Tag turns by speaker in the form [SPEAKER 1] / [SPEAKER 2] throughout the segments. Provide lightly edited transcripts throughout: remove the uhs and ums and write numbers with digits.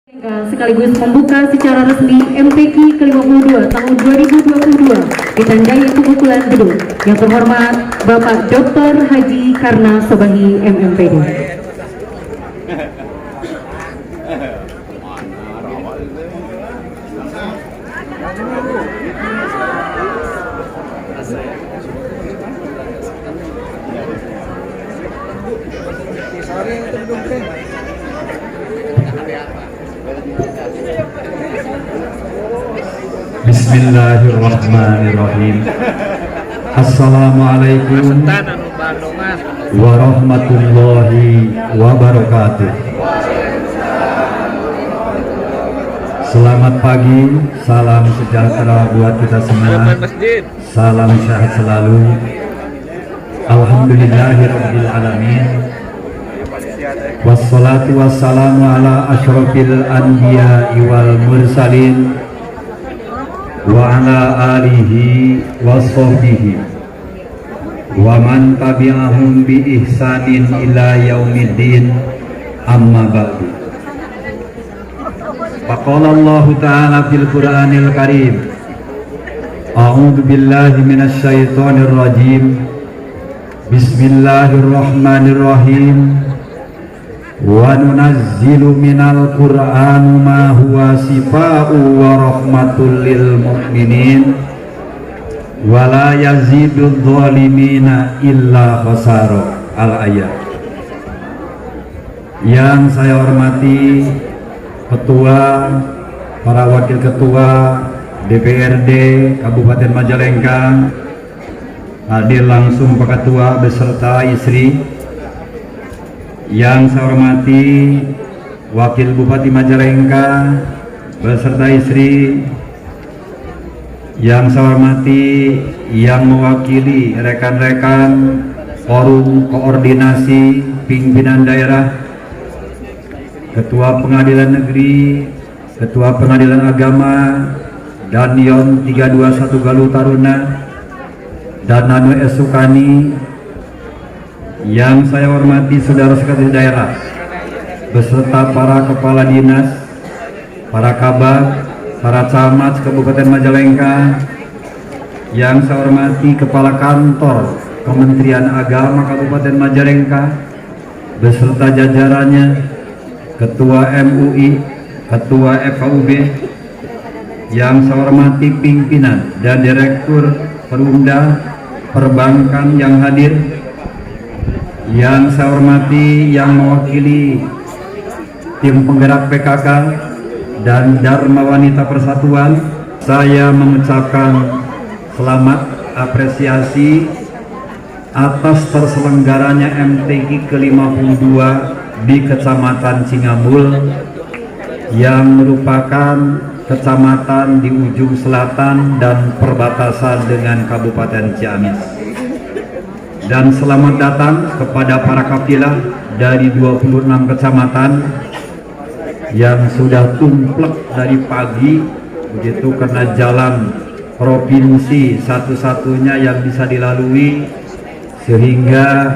[SPEAKER 1] Sekaligus membuka secara resmi MTQ ke-52 tahun 2022 ditandai pembukulan gedung. Yang terhormat Bapak Dr. Haji Karna Sobahi MMPD.
[SPEAKER 2] Bismillahirrahmanirrahim. Assalamualaikum warahmatullahi wabarakatuh. Selamat pagi, salam sejahtera buat kita semua. Salam sehat selalu. Alhamdulillahirabbil alamin. Wassalatu wassalamu ala asyrafil anbiya'i wal mursalin wa ala alihi wa sahbihi wa man tabi'ahum bi ihsanin ila yaumiddin, amma ba'du. Faqala Allah ta'ala fil Qur'anil Karim, a'udzu billahi minasy syaithanir rajim. Bismillahirrahmanirrahim. Wa nunazzilu minal Qur'ani ma huwa shifaa'un wa rahmatul lil mu'minin wa la yazidudz zalimina illa khasara. Al-ayat. Yang saya hormati Ketua, para Wakil Ketua DPRD Kabupaten Majalengka, hadir langsung Pak Ketua beserta istri. Yang saya hormati Wakil Bupati Majalengka beserta istri. Yang saya hormati yang mewakili rekan-rekan forum koordinasi pimpinan daerah, Ketua Pengadilan Negeri, Ketua Pengadilan Agama, Danion 321 Galuh Taruna, dan Nano Esukani. Yang saya hormati saudara sekretaris daerah beserta para kepala dinas, para kabag, para camat Kabupaten Majalengka. Yang saya hormati kepala kantor Kementerian Agama Kabupaten Majalengka beserta jajarannya, Ketua MUI, Ketua FKUB. Yang saya hormati pimpinan dan direktur Perumda Perbankan yang hadir. Yang saya hormati yang mewakili tim penggerak PKK dan Dharma Wanita Persatuan, saya mengucapkan selamat apresiasi atas terselenggaranya MTQ ke-52 di Kecamatan Cingambul, yang merupakan kecamatan di ujung selatan dan perbatasan dengan Kabupaten Ciamis. Dan selamat datang kepada para kafilah dari 26 kecamatan yang sudah tumplek dari pagi, begitu, karena jalan provinsi satu-satunya yang bisa dilalui, sehingga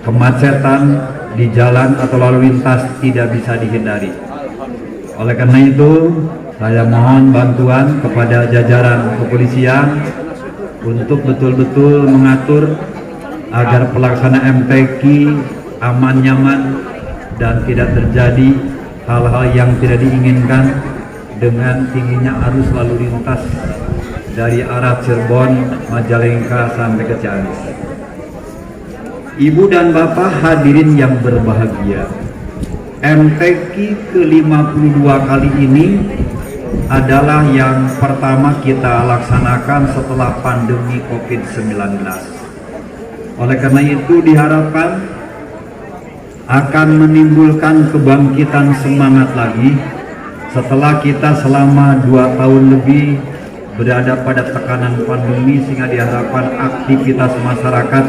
[SPEAKER 2] kemacetan di jalan atau lalu lintas tidak bisa dihindari. Oleh karena itu, saya mohon bantuan kepada jajaran kepolisian untuk betul-betul mengatur agar pelaksana MTQ aman, nyaman, dan tidak terjadi hal-hal yang tidak diinginkan dengan tingginya arus lalu lintas dari arah Cirebon, Majalengka sampai ke Ciamis. Ibu dan Bapak hadirin yang berbahagia, MTQ ke-52 kali ini adalah yang pertama kita laksanakan setelah pandemi COVID-19. Oleh karena itu diharapkan akan menimbulkan kebangkitan semangat lagi setelah kita selama 2 tahun lebih berada pada tekanan pandemi, sehingga diharapkan aktivitas masyarakat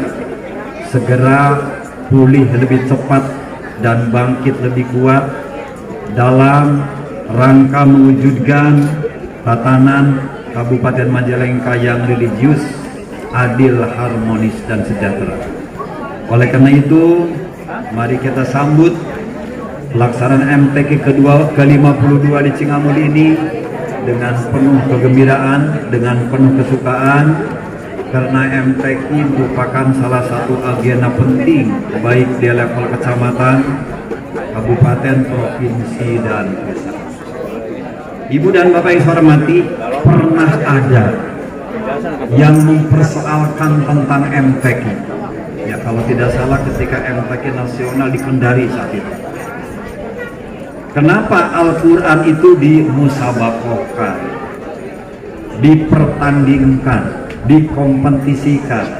[SPEAKER 2] segera pulih lebih cepat dan bangkit lebih kuat dalam rangka mewujudkan tatanan Kabupaten Majalengka yang religius, adil, harmonis, dan sejahtera. Oleh karena itu, mari kita sambut pelaksanaan MTQ ke-52 di Cingamul ini dengan penuh kegembiraan, dengan penuh kesukaan, karena MTQ merupakan salah satu agenda penting baik di level kecamatan, kabupaten, provinsi, dan pusat. Ibu dan Bapak yang saya hormati, pernah ada yang mempersoalkan tentang MTQ. Ya, kalau tidak salah ketika MTQ nasional di Kendari saat itu. Kenapa Al-Quran itu dimusabakohkan, dipertandingkan, dikompetisikan?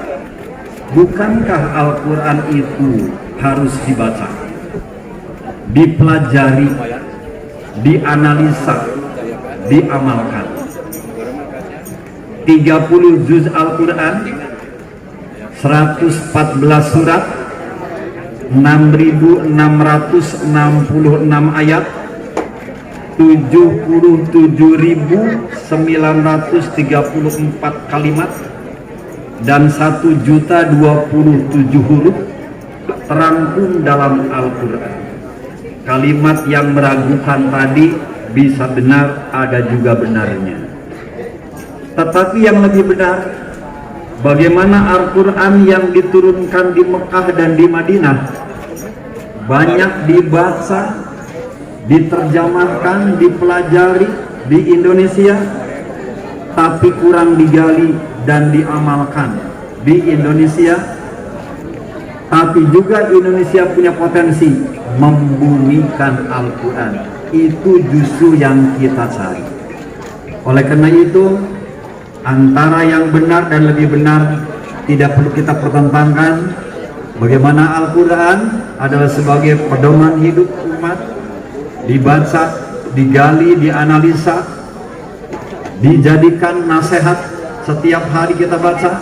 [SPEAKER 2] Bukankah Al-Quran itu harus dibaca, dipelajari, dianalisa, diamalkan? 30 juz Al-Quran, 114 surat, 6.666 ayat, 77.934 kalimat, dan 1.027 huruf terangkum dalam Al-Quran. Kalimat yang meragukan tadi bisa benar, ada juga benarnya. Tetapi yang lebih benar, bagaimana Al-Quran yang diturunkan di Mekah dan di Madinah banyak dibaca, diterjemahkan, dipelajari di Indonesia, tapi kurang digali dan diamalkan di Indonesia. Tapi juga Indonesia punya potensi membumikan Al-Quran. Itu justru yang kita cari. Oleh karena itu, antara yang benar dan lebih benar tidak perlu kita pertentangkan. Bagaimana Al-Quran adalah sebagai pedoman hidup umat, dibaca, digali, dianalisa, dijadikan nasihat setiap hari kita baca,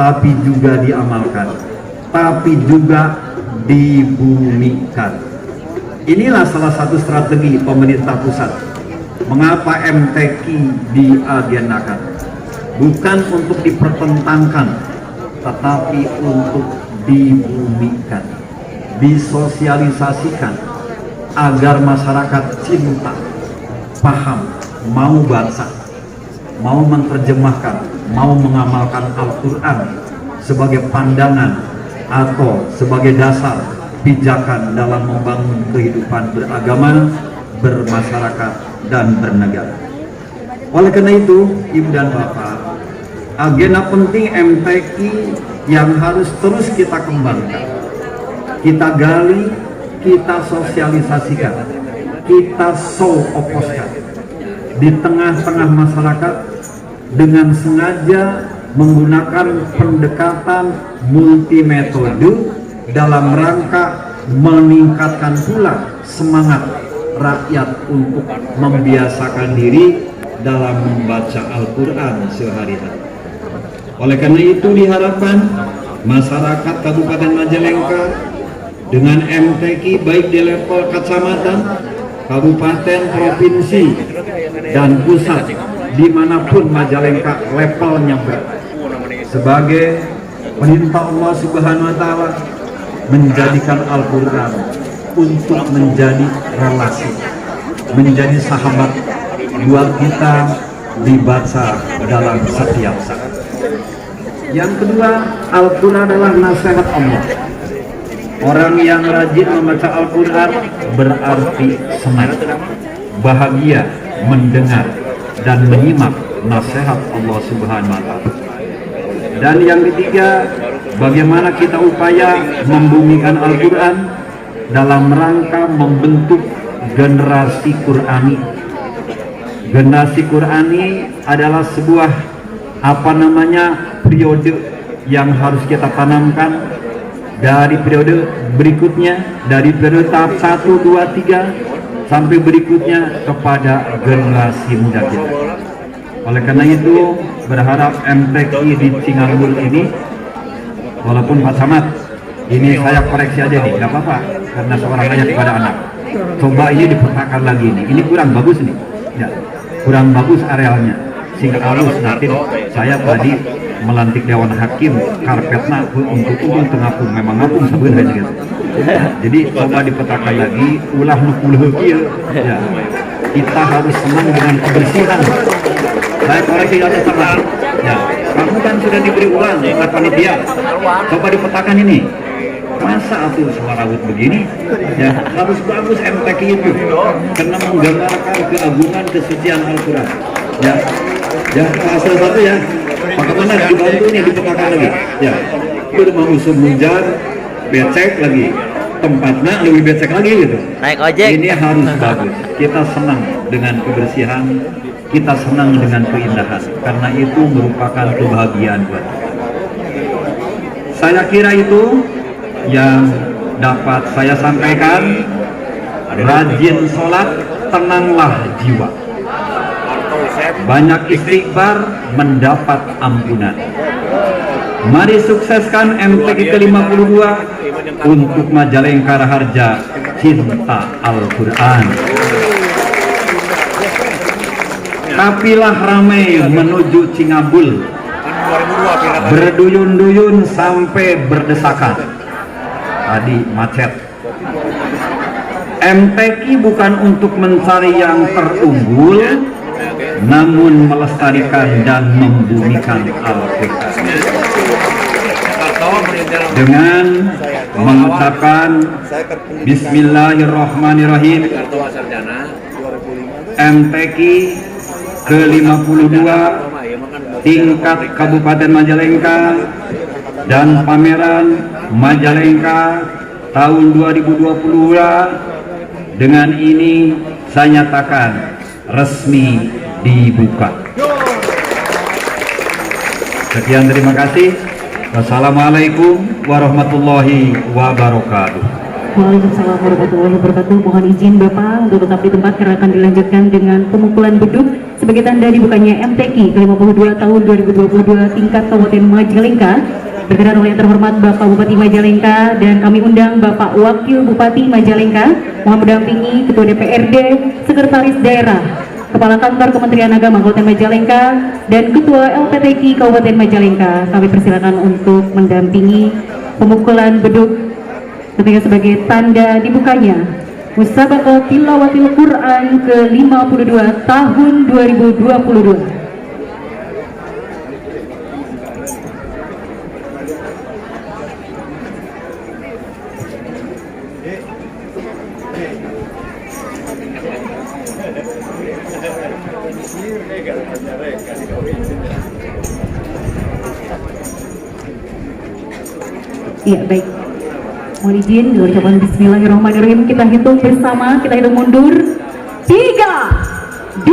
[SPEAKER 2] tapi juga diamalkan, tapi juga dibumikan. Inilah salah satu strategi pemerintah pusat. Mengapa MTQ diagendakan? Bukan untuk dipertentangkan, tetapi untuk dibumikan, disosialisasikan, agar masyarakat cinta, paham, mau baca, mau menerjemahkan, mau mengamalkan Al-Quran sebagai pandangan atau sebagai dasar pijakan dalam membangun kehidupan beragama, bermasyarakat, dan bernegara. Oleh karena itu, Ibu dan Bapak, agenda penting MTQ yang harus terus kita kembangkan, kita gali, kita sosialisasikan, kita show-oposkan di tengah-tengah masyarakat dengan sengaja menggunakan pendekatan multimetode dalam rangka meningkatkan pula semangat rakyat untuk membiasakan diri dalam membaca Al-Quran sehari-hari. Oleh karena itu diharapkan masyarakat Kabupaten Majalengka dengan MTQ baik di level kecamatan, kabupaten, provinsi, dan pusat, dimanapun Majalengka levelnya berada, sebagai perintah Allah Subhanahu wa Ta'ala menjadikan Al-Quran untuk menjadi relasi, menjadi sahabat buat kita dibaca dalam setiap saat. Yang kedua, Al-Quran adalah nasihat Allah. Orang yang rajin membaca Al-Quran berarti senang, bahagia mendengar dan menyimak nasihat Allah Subhanahu wa Ta'ala. Dan yang ketiga, bagaimana kita upaya membumikan Al-Quran dalam rangka membentuk generasi Qurani. Generasi Qurani adalah sebuah periode yang harus kita tanamkan dari periode berikutnya, dari periode tahap 1, 2, 3 sampai berikutnya kepada generasi muda kita. Oleh karena itu berharap MTQ di Cingamul ini, walaupun Pak Samad ini saya koreksi aja nih, nggak apa-apa, karena seorang ayah kepada anak. Coba ini dipetakan lagi nih, ini kurang bagus nih, ya, kurang bagus arealnya. Sehingga halus nanti saya tadi melantik Dewan Hakim karpetna untuk umum tengah pun memang ngapung sebenarnya gitu. Jadi coba dipetakan lagi ulah nukul kieu ya. Kita harus senang dengan kebersihan. Saya koreksi ada salah. Ya, kamu kan sudah diberi uang oleh panitia. Coba dipetakan ini. Masa atuh semarawut begini? Ya, harus bagus MTQ itu karena menggambarkan keagungan kesucian Al-Quran. Ya, ya, asal satu ya. Bagaimana dibantu ini dipetakan lagi? Ya, itu mau usum hujan, becek lagi. Tempatnya lebih becek lagi gitu.
[SPEAKER 3] Naik ojek.
[SPEAKER 2] Ini harus bagus. Kita senang dengan kebersihan, kita senang dengan keindahan, karena itu merupakan kebahagiaan buat kita. Saya kira itu yang dapat saya sampaikan. Rajin sholat, tenanglah jiwa. Banyak istighfar, mendapat ampunan. Mari sukseskan MTQ ke-52 untuk Majalengka Raharja cinta Al-Quran. Kapilah ramai menuju Cingabul, berduyun-duyun sampai berdesakan. Tadi macet. MTQ bukan untuk mencari yang terunggul, namun melestarikan dan membumikan Al-Quran. Dengan mengucapkan Bismillahirrahmanirrahim, MTQ ke-52 tingkat Kabupaten Majalengka dan pameran Majalengka tahun 2022 dengan ini saya nyatakan resmi dibuka. Sekian, terima kasih. Wassalamualaikum warahmatullahi wabarakatuh.
[SPEAKER 1] Waalaikumsalam warahmatullahi wabarakatuh. Mohon izin Bapak untuk tetap di tempat karena akan dilanjutkan dengan pemukulan beduk sebagai tanda dibukanya MTQ ke-52 tahun 2022 tingkat Kabupaten Majalengka. Berkenan oleh yang terhormat Bapak Bupati Majalengka, dan kami undang Bapak Wakil Bupati Majalengka mohon mendampingi Ketua DPRD, Sekretaris Daerah, Kepala Kantor Kementerian Agama Kabupaten Majalengka, dan Ketua LPTQ Kabupaten Majalengka. Kami persilakan untuk mendampingi pemukulan beduk ketika sebagai tanda dibukanya Musabaqah Tilawatil Quran ke-52 tahun 2022. Iya, baik. Mohon izin, dengan ucapan Bismillahirrahmanirrahim kita hitung bersama, kita hitung mundur. 3, 2,